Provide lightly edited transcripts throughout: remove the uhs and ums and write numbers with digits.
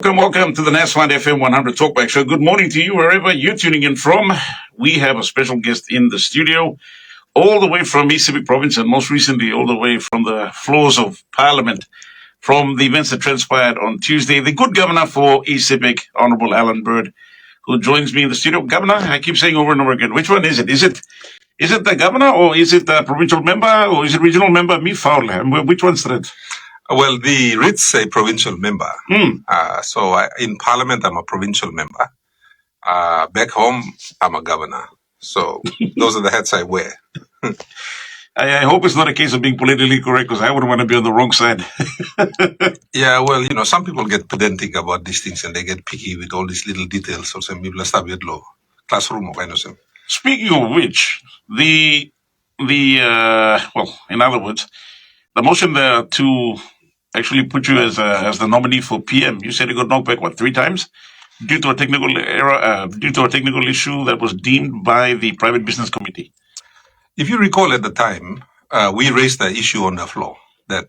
Welcome to the NASFund FM100 TalkBack show. Good morning to you wherever you're tuning in from. We have a special guest in the studio, all the way from Sepik province, and most recently all the way from the floors of Parliament, from the events that transpired on Tuesday. The good governor for Sepik, Honourable Allan, who joins me in the studio. Governor, I keep saying over and over again, which one is it? Is it the governor, or is it the provincial member, or is it regional member? Me foul. Which one's that? Well, the writs say provincial member. In Parliament, I'm a provincial member. Back home, I'm a governor. So those are the hats I wear. I hope it's not a case of being politically correct, because I wouldn't want to be on the wrong side. Yeah, well, some people get pedantic about these things and they get picky with all these little details. So some people start with law. Classroom, Speaking of which, in other words, the motion there to actually put you as the nominee for PM, you said you got knocked back, 3 times? Due to a technical error, due to a technical issue that was deemed by the Private Business Committee. If you recall at the time, we raised the issue on the floor that,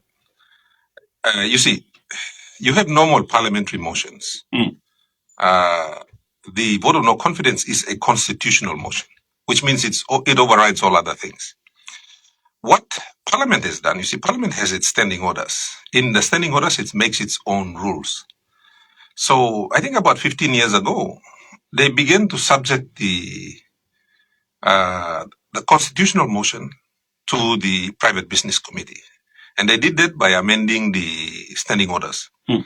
you have normal parliamentary motions. The vote of no confidence is a constitutional motion, which means it overrides all other things. What Parliament has done, Parliament has its standing orders. In the standing orders, it makes its own rules. So I think about 15 years ago, they began to subject the constitutional motion to the Private Business Committee. And they did that by amending the standing orders. When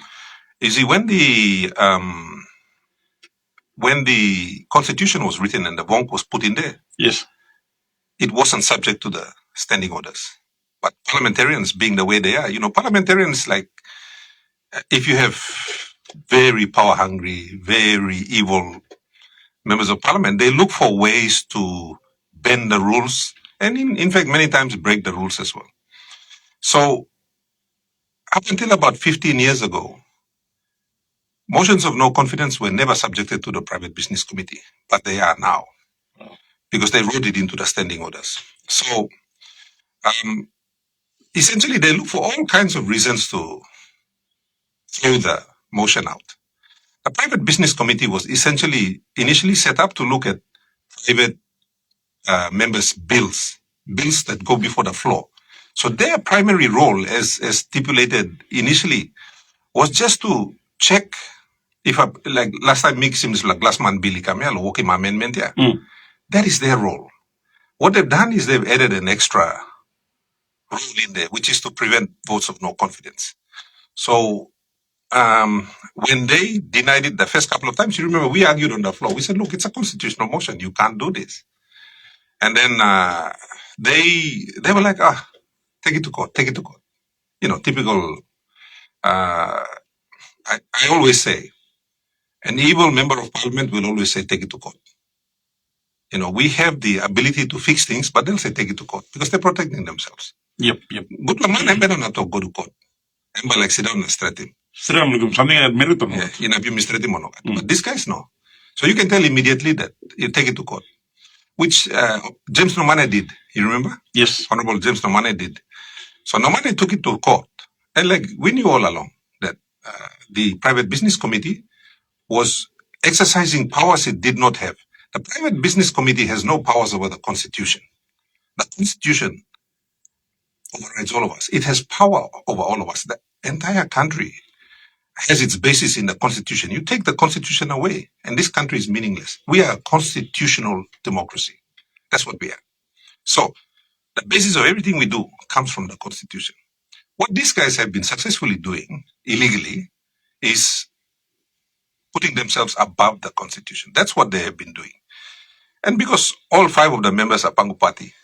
the Constitution was written and the VONC was put in there, yes, it wasn't subject to the standing orders. But parliamentarians, being the way they are, parliamentarians, like, if you have very power hungry, very evil members of parliament, they look for ways to bend the rules and in fact many times break the rules as well. So up until about 15 years ago, motions of no confidence were never subjected to the Private Business Committee, but they are now because they wrote it into the standing orders. So essentially they look for all kinds of reasons to throw the motion out. The Private Business Committee was essentially initially set up to look at private members' bills that go before the floor. So their primary role, as stipulated initially, was just to check if, like last time, seems like last month, Billy Kamel, walking amendment, yeah. That is their role. What they've done is they've added an extra rule in there, which is to prevent votes of no confidence. So when they denied it the first couple of times, you remember we argued on the floor. We said, look, it's a constitutional motion. You can't do this. And then they were like, take it to court. Typical. I always say, an evil member of parliament will always say, take it to court. We have the ability to fix things, but they'll say, take it to court because they're protecting themselves. Yep. Good man, I better not go to court. I'm like, sit down and straighten. Something I admitted or not. But these guys know. So you can tell immediately that you take it to court, which James Nomane did. You remember? Yes. Honourable James Nomane did. So Nomane took it to court. And like we knew all along that the Private Business Committee was exercising powers it did not have. The Private Business Committee has no powers over the Constitution. The Constitution overrides all of us. It has power over all of us. The entire country has its basis in the Constitution. You take the Constitution away, and this country is meaningless. We are a constitutional democracy. That's what we are. So the basis of everything we do comes from the Constitution. What these guys have been successfully doing illegally is putting themselves above the Constitution. That's what they have been doing. And because all 5 of the members are Pangu Party,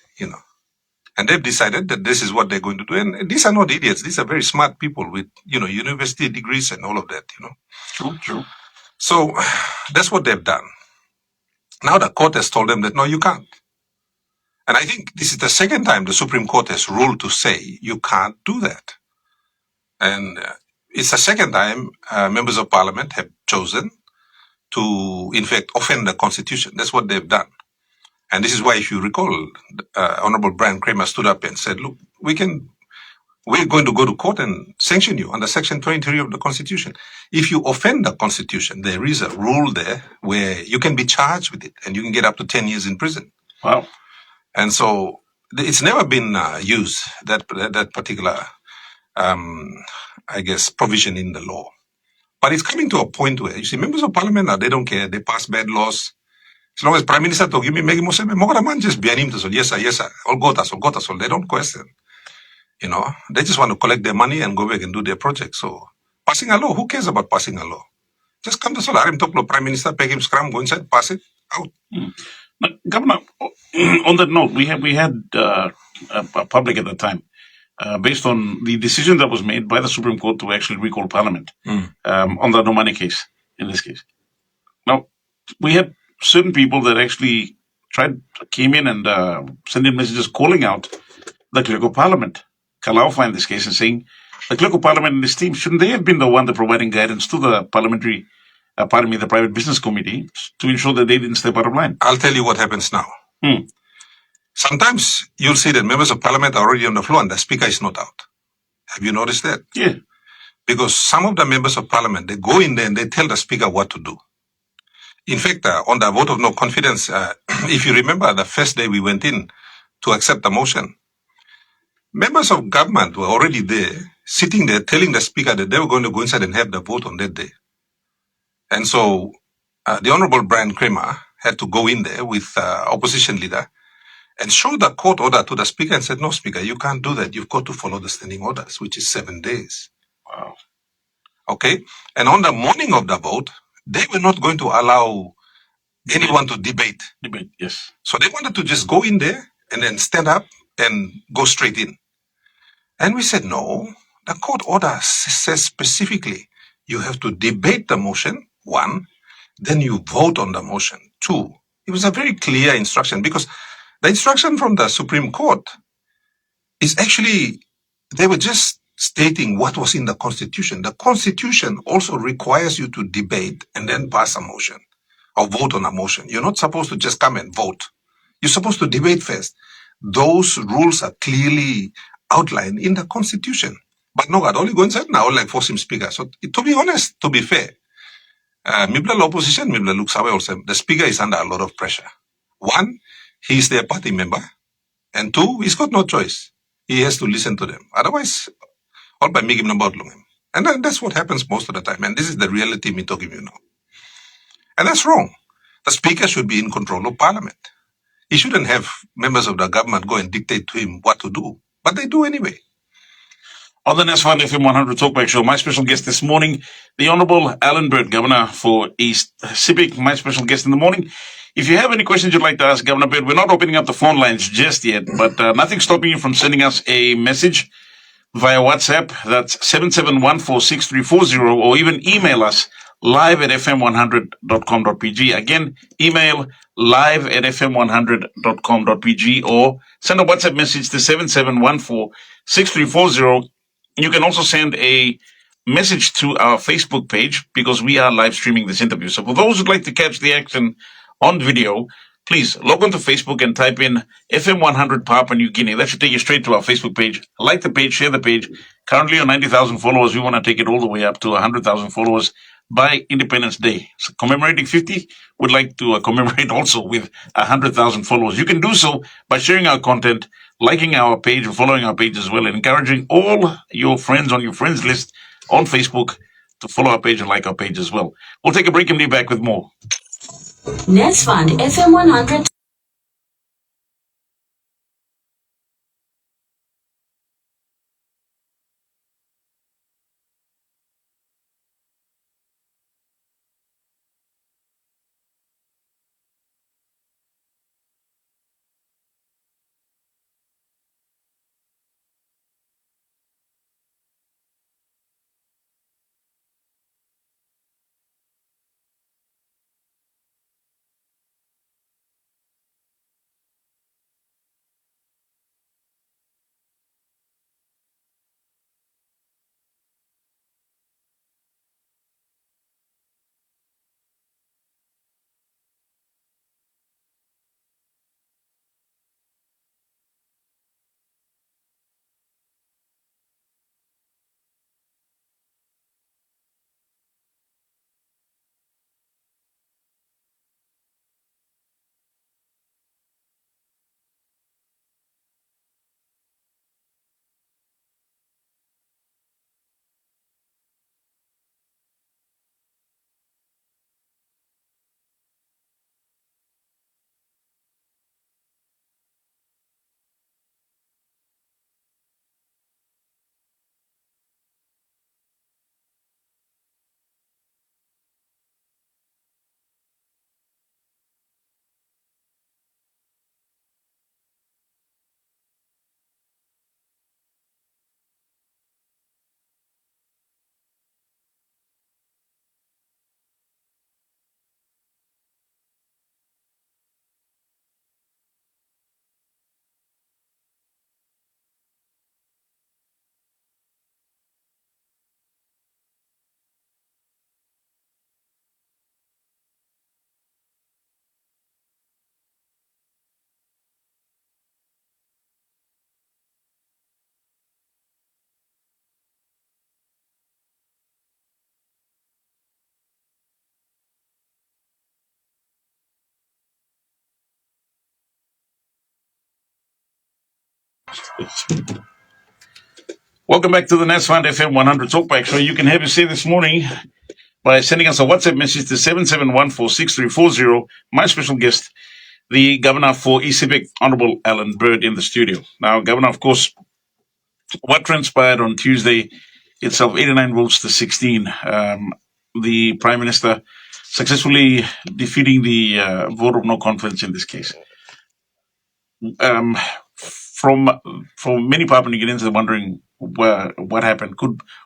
and they've decided that this is what they're going to do. And these are not idiots. These are very smart people with, university degrees and all of that, True. So that's what they've done. Now the court has told them that, no, you can't. And I think this is the second time the Supreme Court has ruled to say you can't do that. And it's the second time members of parliament have chosen to, in fact, offend the Constitution. That's what they've done. And this is why, if you recall, Honourable Brian Kramer stood up and said, look, we can we're going to go to court and sanction you under Section 23 of the Constitution. If you offend the Constitution, there is a rule there where you can be charged with it and you can get up to 10 years in prison. Wow. And so it's never been used, that particular, I guess, provision in the law. But it's coming to a point where, you see, members of parliament, they don't care. They pass bad laws. As long as Prime Minister to give me Megi Museme, Mogaraman just behind him to say, yes, sir, yes, sir. All got us. They don't question. You know, they just want to collect their money and go back and do their project. So passing a law, who cares about passing a law? Just come to Solar, talk to Prime Minister, pay him scrum, go inside, pass it out. Now, Governor, on that note, we had a public at the time, based on the decision that was made by the Supreme Court to actually recall Parliament on the nominee case, in this case. Now, we had certain people that actually came in and sent in messages calling out the Clerk of Parliament, Kalaufa in this case, and saying the Clerk of Parliament and his team, shouldn't they have been the one that providing guidance to the parliamentary, the Private Business Committee to ensure that they didn't step out of line? I'll tell you what happens now. Sometimes you'll see that members of parliament are already on the floor and the speaker is not out. Have you noticed that? Yeah. Because some of the members of parliament, they go in there and they tell the speaker what to do. In fact, on the vote of no confidence, if you remember the first day we went in to accept the motion, members of government were already there, sitting there telling the speaker that they were going to go inside and have the vote on that day. And so the Honourable Brian Kramer had to go in there with opposition leader and show the court order to the speaker and said, no, speaker, you can't do that. You've got to follow the standing orders, which is 7 days. Wow. Okay. And on the morning of the vote, they were not going to allow anyone to debate. Debate, yes. So they wanted to just go in there and then stand up and go straight in. And we said, no, the court order says specifically you have to debate the motion, 1, then you vote on the motion, 2. It was a very clear instruction because the instruction from the Supreme Court is actually, they were just stating what was in the Constitution. The Constitution also requires you to debate and then pass a motion or vote on a motion. You're not supposed to just come and vote. You're supposed to debate first. Those rules are clearly outlined in the Constitution. But no, I'd only go inside now, like force him speaker. So to be honest, to be fair, Mibla opposition, Mibla looks away also. The speaker is under a lot of pressure. 1, he's their party member. And 2, he's got no choice. He has to listen to them. Otherwise, all by making them about him. And that's what happens most of the time. And this is the reality me talking to you now. And that's wrong. The speaker should be in control of parliament. He shouldn't have members of the government go and dictate to him what to do. But they do anyway. On the next FM100 TalkBack show, my special guest this morning, the Honourable Allan, Governor for East Sepik, my special guest in the morning. If you have any questions you'd like to ask Governor Bird, we're not opening up the phone lines just yet, but nothing stopping you from sending us a message via WhatsApp. That's 77146340, or even email us live at fm100.com.pg. Again, email live at fm100.com.pg, or send a WhatsApp message to 77146340. You can also send a message to our Facebook page because we are live streaming this interview. So for those who'd like to catch the action on video, please log on to Facebook and type in FM100 Papua New Guinea. That should take you straight to our Facebook page. Like the page, share the page. Currently on 90,000 followers, we want to take it all the way up to 100,000 followers by Independence Day. So commemorating 50, we'd like to commemorate also with 100,000 followers. You can do so by sharing our content, liking our page, and following our page as well, and encouraging all your friends on your friends list on Facebook to follow our page and like our page as well. We'll take a break and be back with more. Next Fund FM100 Welcome back to the NASFund FM100 TalkBack Show. You can have your say this morning by sending us a WhatsApp message to 771463440. My special guest, the Governor for Sepik, Honourable Allan Bird, in the studio. Now, Governor, of course, what transpired on Tuesday itself, 89 votes to 16. The Prime Minister successfully defeating the vote of no confidence in this case. From many Papua New Guineans are wondering what happened.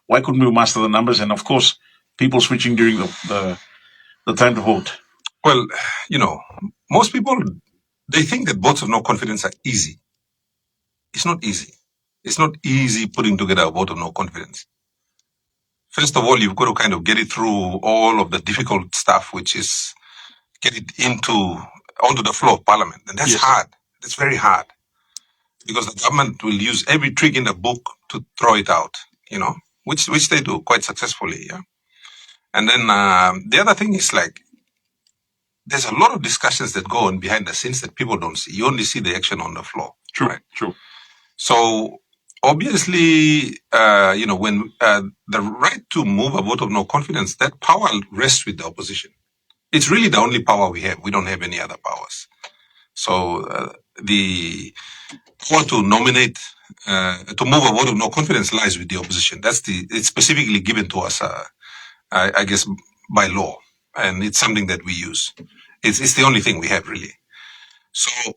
Why couldn't we master the numbers? And of course, people switching during the time to vote. Well, most people, they think that votes of no confidence are easy. It's not easy. It's not easy putting together a vote of no confidence. First of all, you've got to kind of get it through all of the difficult stuff, which is get it onto the floor of Parliament. And that's hard. That's very hard. Because the government will use every trick in the book to throw it out, which they do quite successfully. Yeah. And then the other thing is there's a lot of discussions that go on behind the scenes that people don't see. You only see the action on the floor. True. Right? True. So obviously, when the right to move a vote of no confidence, that power rests with the opposition. It's really the only power we have. We don't have any other powers. So the power to nominate, to move a vote of no confidence lies with the opposition. It's specifically given to us, I guess, by law. And it's something that we use. It's the only thing we have, really. So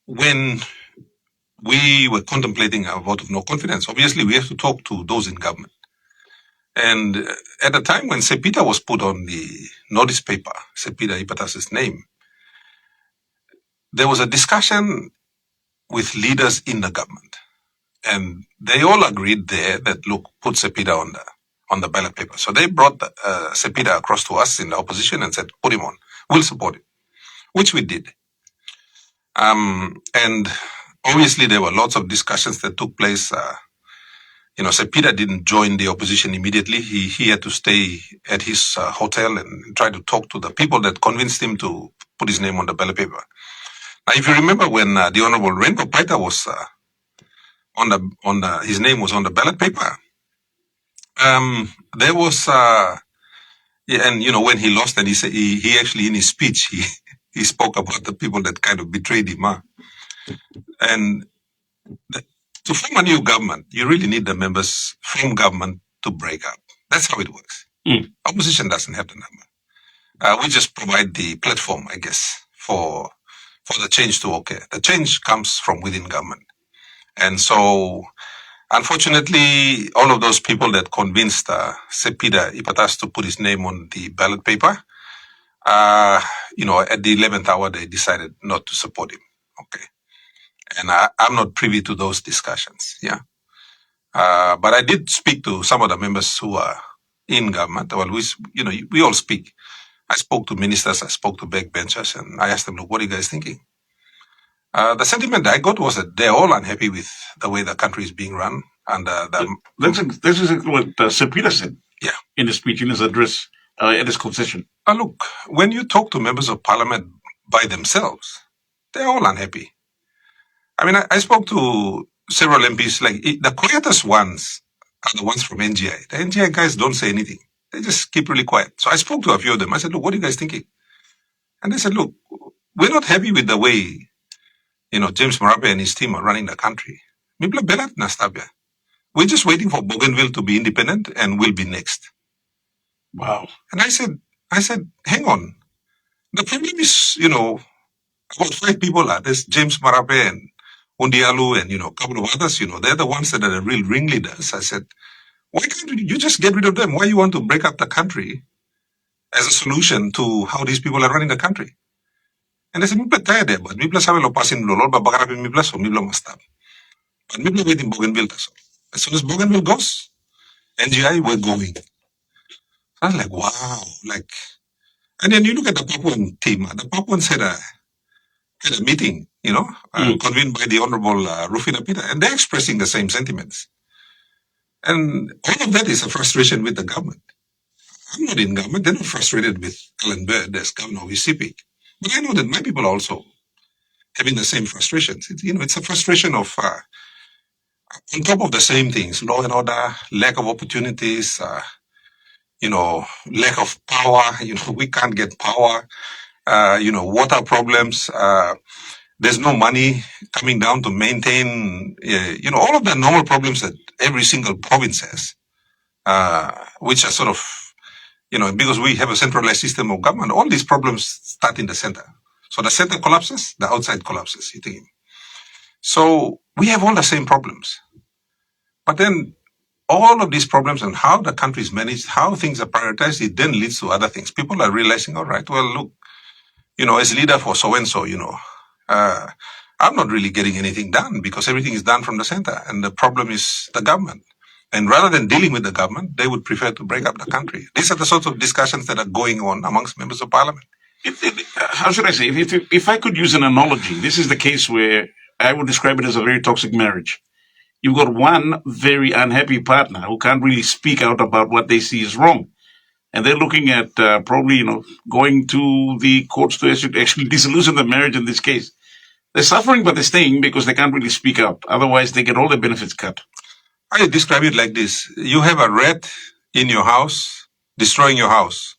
when we were contemplating a vote of no confidence, obviously we have to talk to those in government. And at the time when Sepik was put on the notice paper, Sepik Ipatas's name, there was a discussion with leaders in the government. And they all agreed there that, look, put Sepik on the ballot paper. So they brought Sepik across to us in the opposition and said, put him on. We'll support him, which we did. And obviously there were lots of discussions that took place. Sepik didn't join the opposition immediately. He had to stay at his hotel and try to talk to the people that convinced him to put his name on the ballot paper. Now, if you remember when the Honourable Renko Paita was his name was on the ballot paper, there was when he lost, and he said he actually in his speech he spoke about the people that kind of betrayed him. And to form a new government, you really need the members from government to break up. That's how it works. Opposition doesn't have the number. We just provide the platform, I guess, for the change to occur. The change comes from within government. And so, unfortunately, all of those people that convinced Sepik Ipatas to put his name on the ballot paper, at the 11th hour, they decided not to support him. Okay. And I'm not privy to those discussions. Yeah. But I did speak to some of the members who are in government. Well, we all speak. I spoke to ministers, I spoke to backbenchers, and I asked them, look, what are you guys thinking? The sentiment I got was that they're all unhappy with the way the country is being run. And this is what Sepik said. Yeah. In his speech, in his address, at his concession. Look, when you talk to members of parliament by themselves, they're all unhappy. I mean, I spoke to several MPs, the quietest ones are the ones from NGI. The NGI guys don't say anything. They just keep really quiet. So I spoke to a few of them. I said, look, what are you guys thinking? And they said, look, we're not happy with the way, James Marape and his team are running the country. We're just waiting for Bougainville to be independent and we'll be next. Wow. And I said, hang on. The problem is, about 5 people are. There's James Marape and Undialu and, a couple of others, they're the ones that are the real ringleaders. I said, why can't you just get rid of them? Why you want to break up the country as a solution to how these people are running the country? And they said, "Mipla tired there, but Mipla sabe lo pasin lo ba bagara pe Mipla so Mipla must stop." But Mipla waiting Bougainville taso. As soon as Bougainville goes, NGI we're going. I was like, wow, and then you look at the Papuan team. The Papuans had a meeting, convened by the Honourable Rufina Pita, and they're expressing the same sentiments. And all of that is a frustration with the government. I'm not in government. They're not frustrated with Allan Bird as governor of Sepik. But I know that my people are also having the same frustrations. It's a frustration of on top of the same things: law and order, lack of opportunities, lack of power. We can't get power. Water problems. There's no money coming down to maintain. All of the normal problems that every single province has, which are sort of because we have a centralized system of government. All these problems start in the center. So the center collapses, the outside collapses. You think. So we have all the same problems. But then all of these problems and how the country is managed, how things are prioritized, it then leads to other things. People are realizing, all right, well, look, as leader for so-and-so, I'm not really getting anything done because everything is done from the center. And the problem is the government. And rather than dealing with the government, they would prefer to break up the country. These are the sorts of discussions that are going on amongst members of parliament. How should I say? If I could use an analogy, this is the case where I would describe it as a very toxic marriage. You've got one very unhappy partner who can't really speak out about what they see is wrong. And they're looking at probably, going to the courts to actually dissolution the marriage in this case. They're suffering, but they're staying because they can't really speak up. Otherwise, they get all their benefits cut. I describe it like this. You have a rat in your house, destroying your house.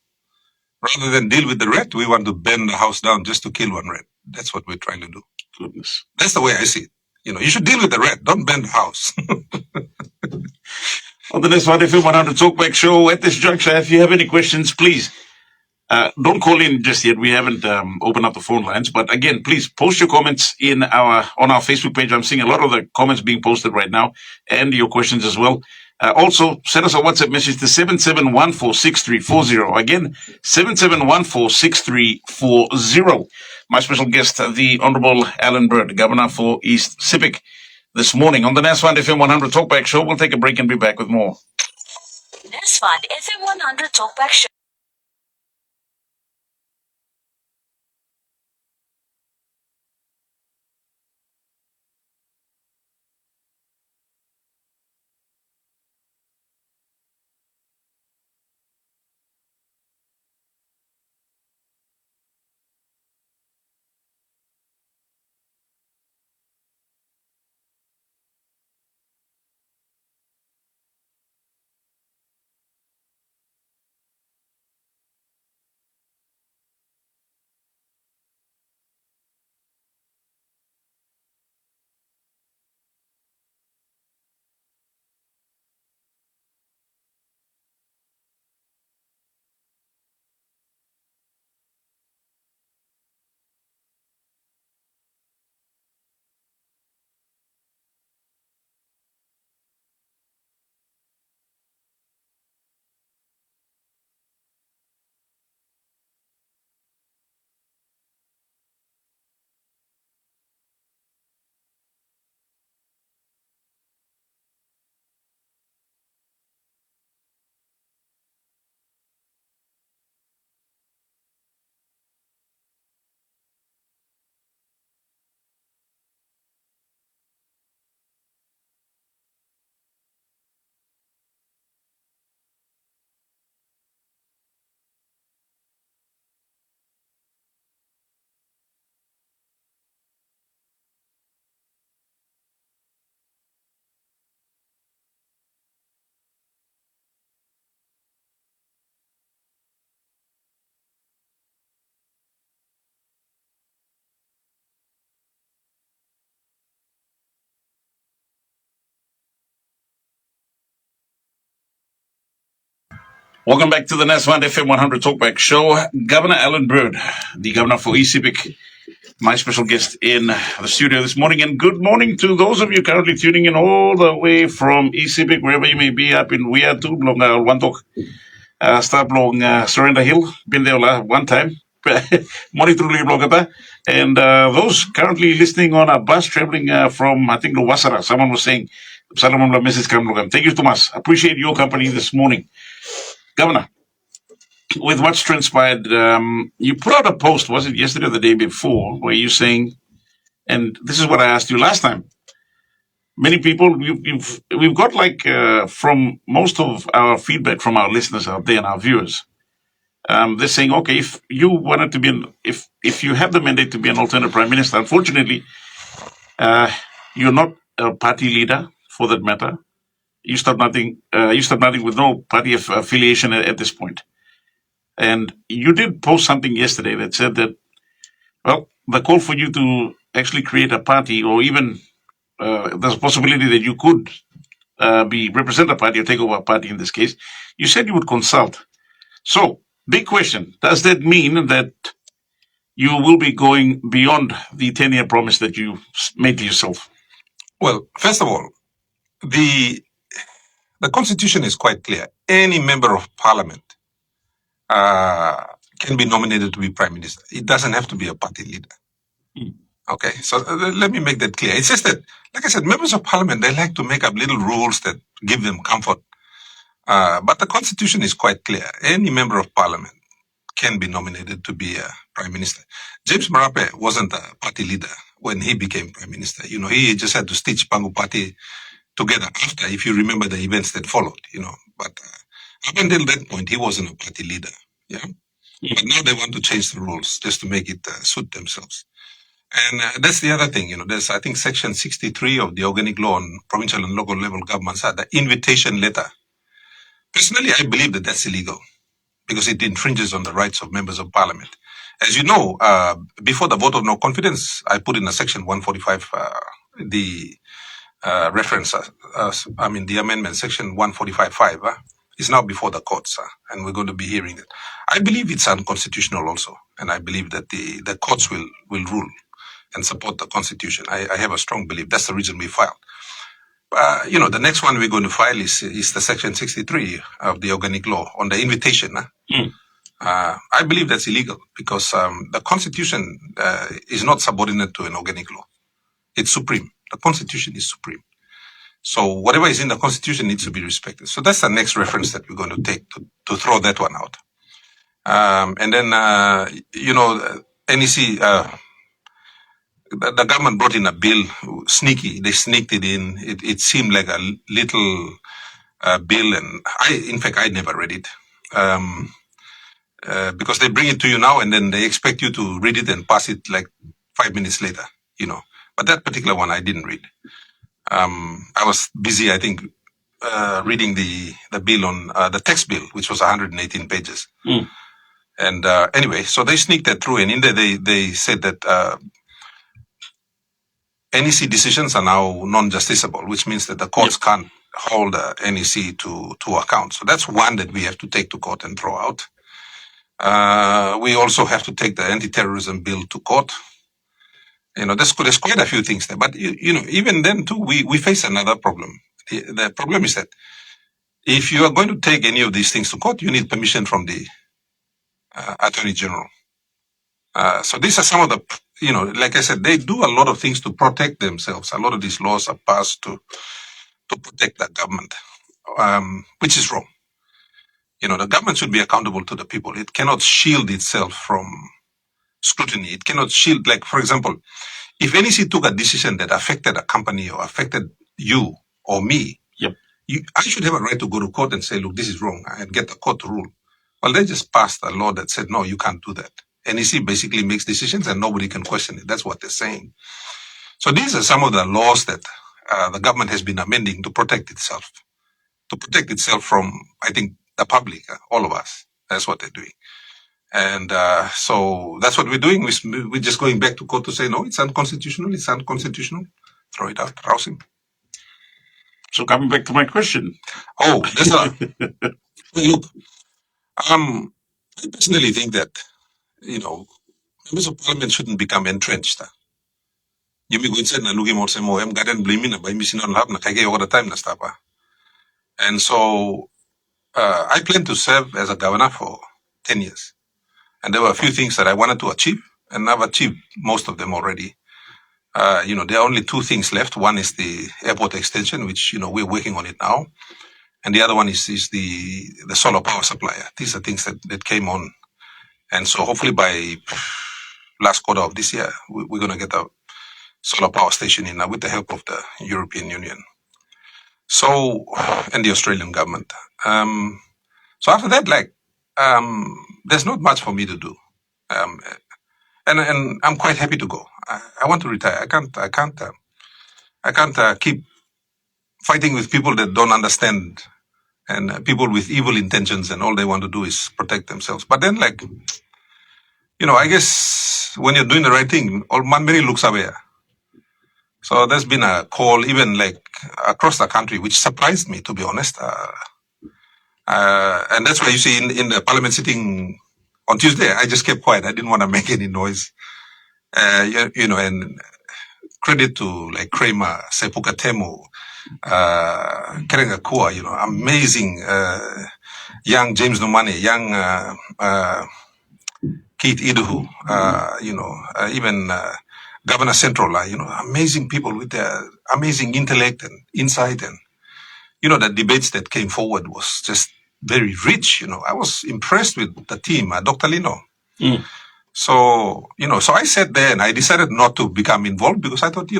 Rather than deal with the rat, we want to burn the house down just to kill one rat. That's what we're trying to do. Goodness. That's the way I see it. You should deal with the rat, don't burn the house. On the next one, FM100 TalkBack show at this juncture, if you have any questions, please don't call in just yet. We haven't opened up the phone lines, but again, please post your comments on our Facebook page. I'm seeing a lot of the comments being posted right now, and your questions as well. Also, send us a WhatsApp message to 77146340. Again, 77146340. My special guest, the Honourable Allan Bird, Governor for East Sepik, this morning on the NASFund FM100 TalkBack show. We'll take a break and be back with more. NASFund FM100 TalkBack show. Welcome back to the NASFund FM100 TalkBack show. Governor Allan Bird, the Governor for East Sepik, my special guest in the studio this morning. And good morning to those of you currently tuning in all the way from East Sepik, wherever you may be, up in Wea too, Blong Wantok, start Blong Surrender Hill, been there one time. Morning to Blogata. And those currently listening on a bus traveling from, I think, Wasara. Someone was saying, Salam message come. Thank you, Thomas. Appreciate your company this morning. Governor, with what's transpired, you put out a post, was it yesterday or the day before, where you're saying, and this is what I asked you last time, many people, we've got from most of our feedback from our listeners out there and our viewers, they're saying, okay, if you wanted to be, if you have the mandate to be an alternate prime minister, unfortunately, you're not a party leader for that matter. You start nothing. You start nothing with no party affiliation at this point. And you did post something yesterday that said that, well, the call for you to actually create a party, or even there's a possibility that you could represent a party or take over a party in this case. You said you would consult. So, big question: does that mean that you will be going beyond the 10-year promise that you made to yourself? Well, first of all, the constitution is quite clear. Any member of parliament can be nominated to be prime minister. It doesn't have to be a party leader. Okay, so let me make that clear. It's just that, like I said, members of parliament, they like to make up little rules that give them comfort. But the constitution is quite clear. Any member of parliament can be nominated to be a prime minister. James Marape wasn't a party leader when he became prime minister. He just had to stitch Pangu party together after, if you remember the events that followed, But up until that point, he wasn't a party leader. Yeah. But now they want to change the rules just to make it suit themselves. And that's the other thing, there's, I think, section 63 of the organic law on provincial and local level governments, the invitation letter. Personally, I believe that that's illegal because it infringes on the rights of members of parliament. As you know, before the vote of no confidence, I put in a section 145, the reference, the amendment, section 145.5, is now before the courts, and we're going to be hearing it. I believe it's unconstitutional also, and I believe that the courts will rule and support the constitution. I have a strong belief. That's the reason we filed. The next one we're going to file is the section 63 of the organic law on the invitation. I believe that's illegal because the constitution is not subordinate to an organic law. It's supreme. The constitution is supreme. So whatever is in the constitution needs to be respected. So that's the next reference that we're going to take to throw that one out. And then, NEC, the government brought in a bill, sneaky. They sneaked it in. It seemed like a little bill, and I never read it. Because they bring it to you now and then they expect you to read it and pass it like 5 minutes later, But that particular one I didn't read. I was busy, I think, reading the bill on the text bill, which was 118 pages. And anyway, so they sneaked that through, and in there they said that NEC decisions are now non-justiciable, which means that the courts can't hold NEC to account. So that's one that we have to take to court and throw out. We also have to take the anti-terrorism bill to court. There's quite a few things there. But, even then too, we face another problem. The problem is that if you are going to take any of these things to court, you need permission from the Attorney General. So these are some of the, like I said, they do a lot of things to protect themselves. A lot of these laws are passed to protect the government, which is wrong. The government should be accountable to the people. It cannot shield itself from scrutiny. It cannot shield, like, for example, if NEC took a decision that affected a company or affected you or me, I should have a right to go to court and say, look, this is wrong, and get the court to rule. Well, they just passed a law that said, no, you can't do that. NEC basically makes decisions and nobody can question it. That's what they're saying. So these are some of the laws that the government has been amending to protect itself from, I think, the public, all of us. That's what they're doing. And so that's what we're doing. We're just going back to court to say, no, it's unconstitutional. It's unconstitutional. Throw it out. Rouse him. So coming back to my question. Oh, there's look, I personally think that, members of parliament shouldn't become entrenched. And so I plan to serve as a governor for 10 years. And there were a few things that I wanted to achieve, and I've achieved most of them already. There are only two things left. One is the airport extension, which, we're working on it now. And the other one is the solar power supply. These are things that came on. And so hopefully by last quarter of this year, we're going to get a solar power station in with the help of the European Union. So, and the Australian government. So after that, there's not much for me to do. Um, and I'm quite happy to go. I want to retire. I can't keep fighting with people that don't understand and people with evil intentions and all they want to do is protect themselves. But then, like, I guess when you're doing the right thing, all Manmeri looks away. So there's been a call even like across the country, which surprised me, to be honest. And that's why you see in the parliament sitting on Tuesday, I just kept quiet. I didn't want to make any noise. And credit to like Kramer, Sepuk, Kerenga Kua, amazing young James Nomane, young Keith Iduhu, even Governor Central, amazing people with their amazing intellect and insight. And, the debates that came forward was just very rich. I was impressed with the team, Dr. Lino. Mm. So, so I sat there and I decided not to become involved because I thought,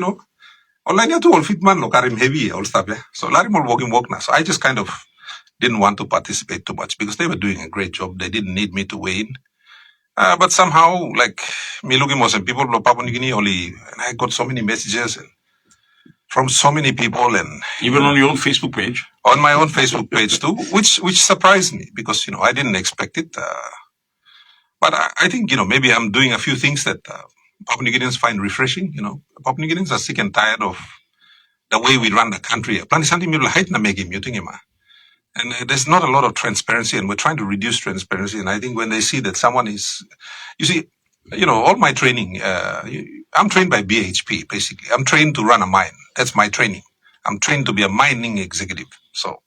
online to all fitman lo karim heavy all stuff. Yeah? So Larim all work now. So I just kind of didn't want to participate too much because they were doing a great job. They didn't need me to weigh in. But somehow, like, me looking more and people of Papua New Guinea only, and I got so many messages and from so many people and even on your own Facebook page. On my own Facebook page too, which surprised me because I didn't expect it. But I think maybe I'm doing a few things that Papua New Guineans find refreshing. Papua New Guineans are sick and tired of the way we run the country. And there's not a lot of transparency, and we're trying to reduce transparency. And I think when they see that someone is, you see, all my training, I'm trained by BHP, basically. I'm trained to run a mine. That's my training. I'm trained to be a mining executive. So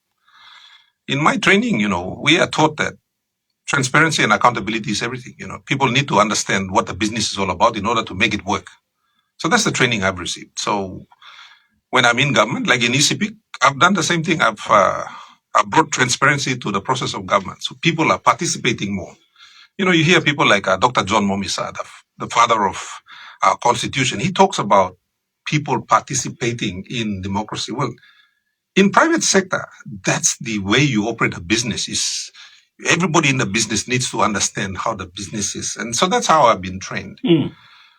in my training, we are taught that transparency and accountability is everything. People need to understand what the business is all about in order to make it work. So that's the training I've received. So when I'm in government, like in Sepik, I've done the same thing. I've brought transparency to the process of government. So people are participating more. You hear people like Dr. John Momisa, the father of our constitution. He talks about people participating in democracy. Well, in private sector, that's the way you operate a business. Is everybody in the business needs to understand how the business is. And so that's how I've been trained. Mm.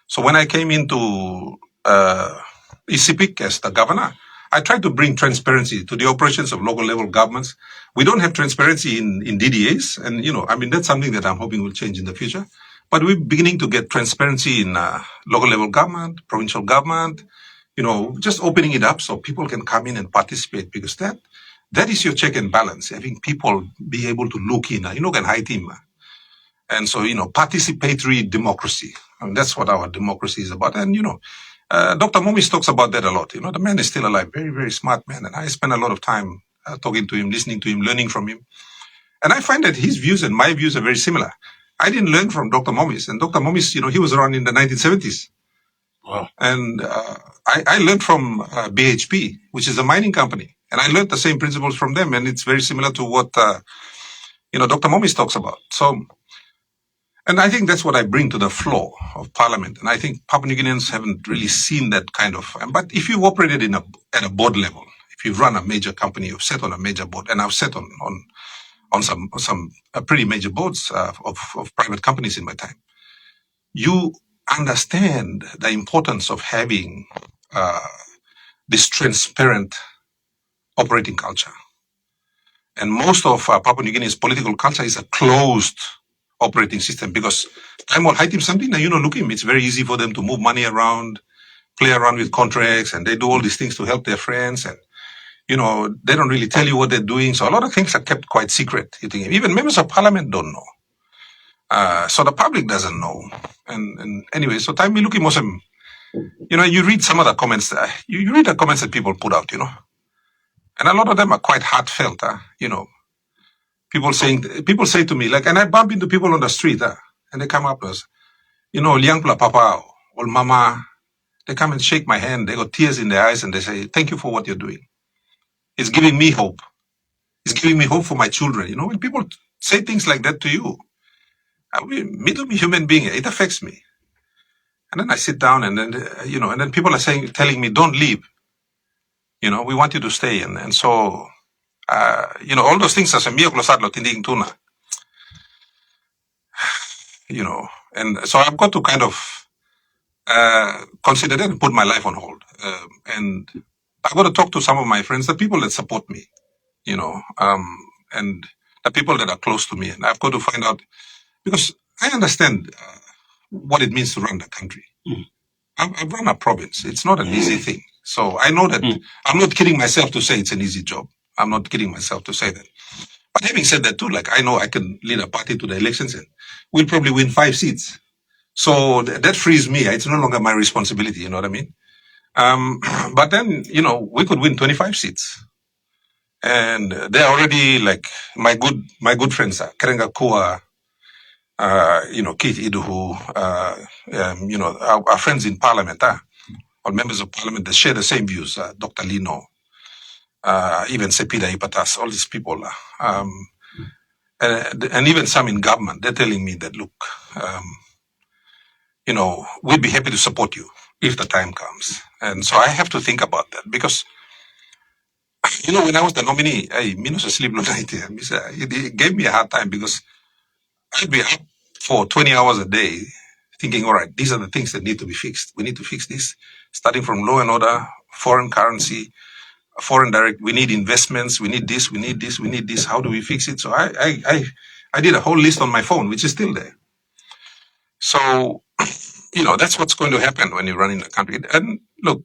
So when I came into Sepik as the governor, I tried to bring transparency to the operations of local level governments. We don't have transparency in DDAs. And, that's something that I'm hoping will change in the future. But we're beginning to get transparency in local level government, provincial government, just opening it up so people can come in and participate because that is your check and balance. Having people be able to look in, can hide him. And so, participatory democracy. And that's what our democracy is about. And, Dr. Momis talks about that a lot. The man is still alive, very, very smart man. And I spend a lot of time talking to him, listening to him, learning from him. And I find that his views and my views are very similar. I didn't learn from Dr. Momis. And Dr. Momis, he was around in the 1970s. Wow. And I learned from BHP, which is a mining company. And I learned the same principles from them. And it's very similar to what, Dr. Momis talks about. So, and I think that's what I bring to the floor of parliament. And I think Papua New Guineans haven't really seen that kind of, but if you've operated at a board level, if you've run a major company, you've sat on a major board, and I've sat on some pretty major boards of private companies in my time, you understand the importance of having this transparent operating culture. And most of Papua New Guinea's political culture is a closed operating system because time will hide him something and look him. It's very easy for them to move money around, play around with contracts, and they do all these things to help their friends. And, they don't really tell you what they're doing. So a lot of things are kept quite secret. You think even members of parliament don't know. So the public doesn't know. And anyway, so time we look at Muslim, you read some of the comments, you read the comments that people put out, and a lot of them are quite heartfelt, People say to me, like, and I bump into people on the street, and they come up as, liang pula papa or mama, they come and shake my hand, they got tears in their eyes, and they say, thank you for what you're doing. It's giving me hope. It's giving me hope for my children. When people say things like that to you, me to be human being, it affects me. And then I sit down and then, and then people are telling me, don't leave. We want you to stay. And so, all those things are some tuna. and so I've got to kind of consider that and put my life on hold. And I've got to talk to some of my friends, the people that support me, and the people that are close to me. And I've got to find out, because I understand what it means to run the country. I've run a province. It's not an easy thing. So I know that I'm not kidding myself to say it's an easy job. I'm not kidding myself to say that. But having said that too, like I know I can lead a party to the elections and we'll probably win 5 seats. So that frees me. It's no longer my responsibility. You know what I mean? But then, we could win 25 seats. And they're already like my good friends, Karenga Kua, Keith Iduhu, our friends in Parliament, or members of Parliament that share the same views, Dr. Lino, even Sepida Ipatas, all these people, and even some in government, they're telling me that, look, we'd be happy to support you if the time comes. And so I have to think about that because, when I was the nominee, Minos asleep night, it gave me a hard time because I'd be up for 20 hours a day thinking, all right, these are the things that need to be fixed. We need to fix this, starting from law and order, foreign currency, foreign direct. We need investments. We need this. We need this. We need this. How do we fix it? So I did a whole list on my phone, which is still there. So, that's what's going to happen when you run in the country. And look,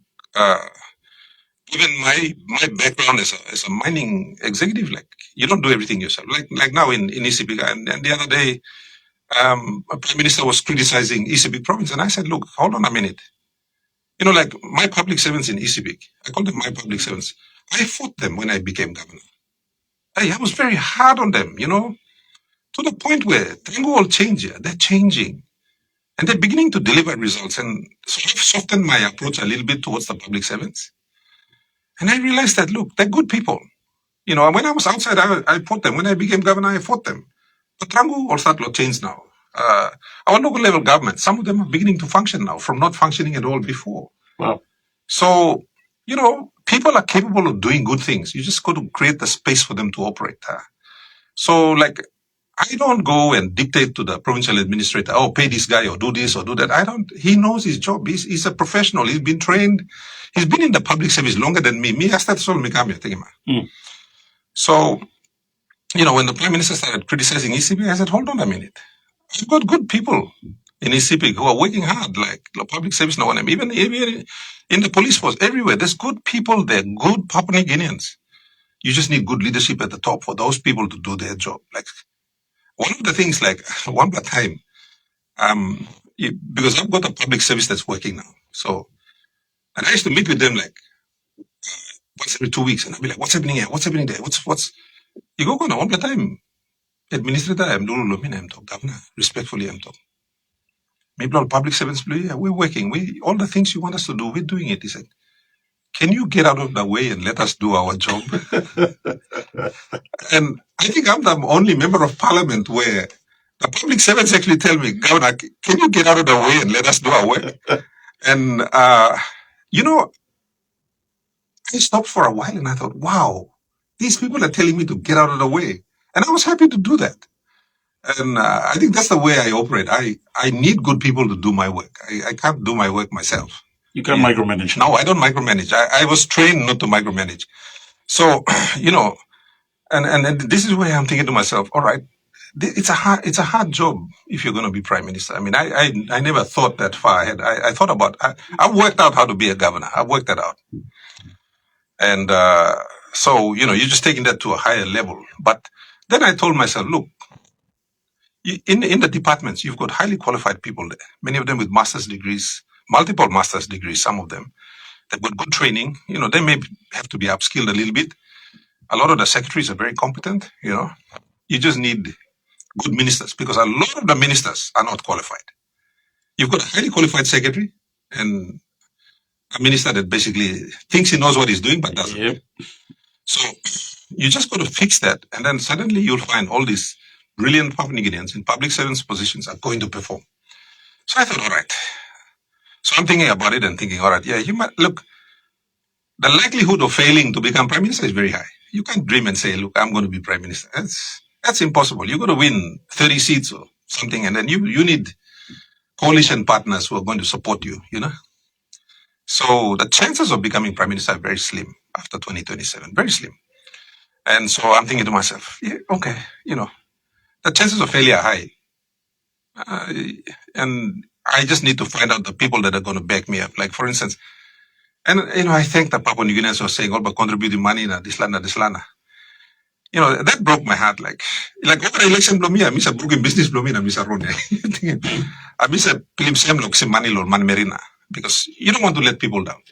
given my background as a mining executive, like you don't do everything yourself. Like now in Isipik, and the other day, a prime minister was criticizing Isipik province, and I said, look, hold on a minute. Like my public servants in Isipik, I call them my public servants. I fought them when I became governor. I was very hard on them, to the point where things will change. They're changing. And they're beginning to deliver results. And so I've softened my approach a little bit towards the public servants. And I realized that, look, they're good people. When I was outside, I fought them. When I became governor, I fought them. But Trangu or Satlo changed now. Our local level government, some of them are beginning to function now from not functioning at all before. Wow. So, people are capable of doing good things. You just got to create the space for them to operate. So, like, I don't go and dictate to the provincial administrator, oh, pay this guy or do this or do that. He knows his job. He's a professional. He's been trained. He's been in the public service longer than me. So, when the prime minister started criticizing ECB, I said, hold on a minute. I've got good people in ECB who are working hard, like the public service, even in the police force, everywhere. There's good people there, good Papua New Guineans. You just need good leadership at the top for those people to do their job. Like, one of the things, like, one more time, because I've got a public service that's working now. So, and I used to meet with them like once every 2 weeks, and I'd be like, what's happening here? What's happening there? You go on one more time. Administrator, I'm doing I'm talking, governor, respectfully, I'm talking. Maybe all public servants, yeah, we're working. All the things you want us to do, we're doing it. He said, can you get out of the way and let us do our job? And I think I'm the only member of parliament where the public servants actually tell me, Governor, can you get out of the way and let us do our work? And, I stopped for a while and I thought, wow, these people are telling me to get out of the way. And I was happy to do that. And I think that's the way I operate. I need good people to do my work. I can't do my work myself. You can't micromanage. No, I don't micromanage. I was trained not to micromanage. So, and this is where I'm thinking to myself, all right, it's a hard job if you're going to be prime minister. I mean, I never thought that far ahead. I thought about, I've worked out how to be a governor. I've worked that out. And so, you're just taking that to a higher level. But then I told myself, look, in the departments, you've got highly qualified people there. Many of them with master's degrees, multiple master's degrees, some of them. They've got good training. They may have to be upskilled a little bit. A lot of the secretaries are very competent, You just need good ministers because a lot of the ministers are not qualified. You've got a highly qualified secretary and a minister that basically thinks he knows what he's doing but doesn't. Yep. So you just got to fix that, and then suddenly you'll find all these brilliant Papua New Guineans in public service positions are going to perform. So I thought, all right. So I'm thinking about it and thinking, all right, yeah, you might look. The likelihood of failing to become prime minister is very high. You can't dream and say, look, I'm going to be prime minister. That's impossible. You're going to win 30 seats or something, and then you need coalition partners who are going to support you, So the chances of becoming prime minister are very slim after 2027, very slim. And so I'm thinking to myself, yeah, okay, the chances of failure are high. And I just need to find out the people that are going to back me up. Like, for instance, and, I thank the Papua New Guineans for saying, all about contributing money, this lana. That broke my heart. Like over election, I miss a broken business, I miss a rone. I miss a film same look, money, man marina. Because you don't want to let people down.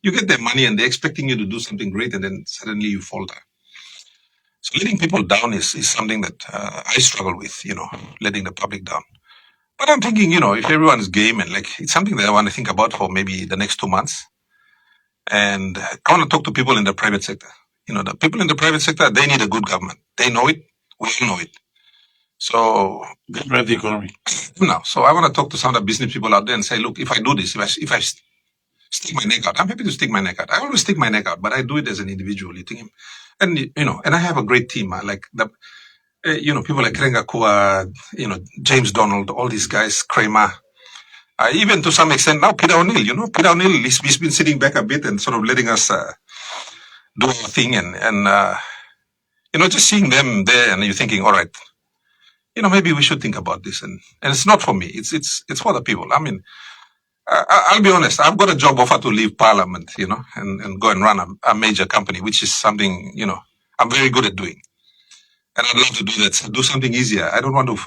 You get their money and they're expecting you to do something great, and then suddenly you fall down. So letting people down is something that I struggle with, letting the public down. But I'm thinking, if everyone's game, and it's something that I want to think about for maybe the next 2 months. And I want to talk to people in the private sector. The people in the private sector, they need a good government. They know it. We all know it. So drive the economy. So I want to talk to some of the business people out there and say, look, if I do this, if I stick my neck out, I'm happy to stick my neck out. I always stick my neck out, but I do it as an individual. And and I have a great team. I like the people like Krenga Kua, James Donald, all these guys, Kramer. Even to some extent now, Peter O'Neill. Peter O'Neill, he's been sitting back a bit and sort of letting us do our thing, and just seeing them there, and you're thinking, all right, maybe we should think about this, and it's not for me. It's for the people. I mean, I'll be honest. I've got a job offer to leave Parliament, and go and run a major company, which is something I'm very good at doing, and I'd love to do that. So do something easier. I don't want to.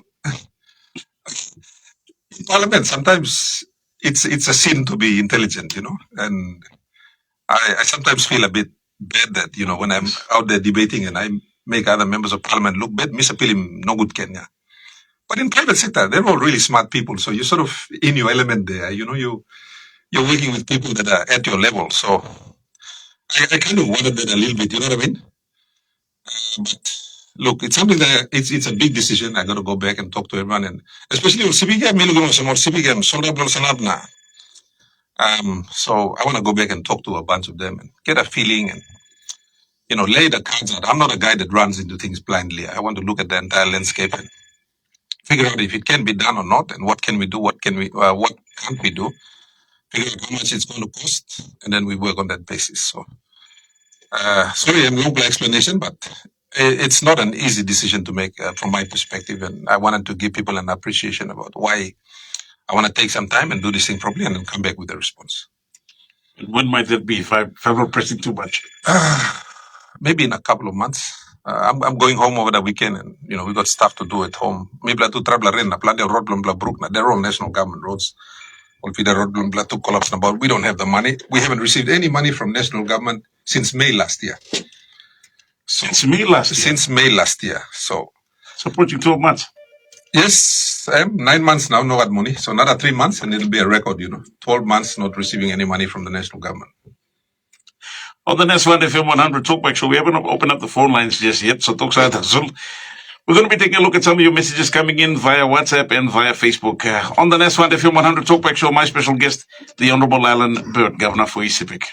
In Parliament, sometimes it's a sin to be intelligent, and I sometimes feel a bit bad that when I'm out there debating and I make other members of Parliament look bad. Mr. Pilim, no good Kenya. But in private sector, they're all really smart people. So you're sort of in your element there. You're working with people that are at your level. So I kind of wanted that a little bit. You know what I mean? But look, it's something that it's a big decision. I got to go back and talk to everyone, and especially with Sepik, so I want to go back and talk to a bunch of them and get a feeling and lay the cards out. I'm not a guy that runs into things blindly. I want to look at the entire landscape and figure out if it can be done or not, and what can we do, what can't we do, figure out how much it's going to cost, and then we work on that basis. So, sorry, I'm long explanation, but it's not an easy decision to make from my perspective, and I wanted to give people an appreciation about why I want to take some time and do this thing properly, and then come back with a response. When might that be? If I'm not pressing too much, maybe in a couple of months. I'm going home over the weekend, and we got stuff to do at home. Maybe to travel around, plenty of road they're all national government roads. The road to collapse about. We don't have the money. We haven't received any money from national government since May last year. Since May last year. So approaching 12 months. Yes, 9 months now, no money. So another 3 months, and it'll be a record. 12 months not receiving any money from the national government. On the next one, FM100 TalkBack Show, we haven't opened up the phone lines just yet, so talk We're going to be taking a look at some of your messages coming in via WhatsApp and via Facebook. On the next one, FM100 TalkBack Show, my special guest, the Honourable Allan, Governor for Sepik.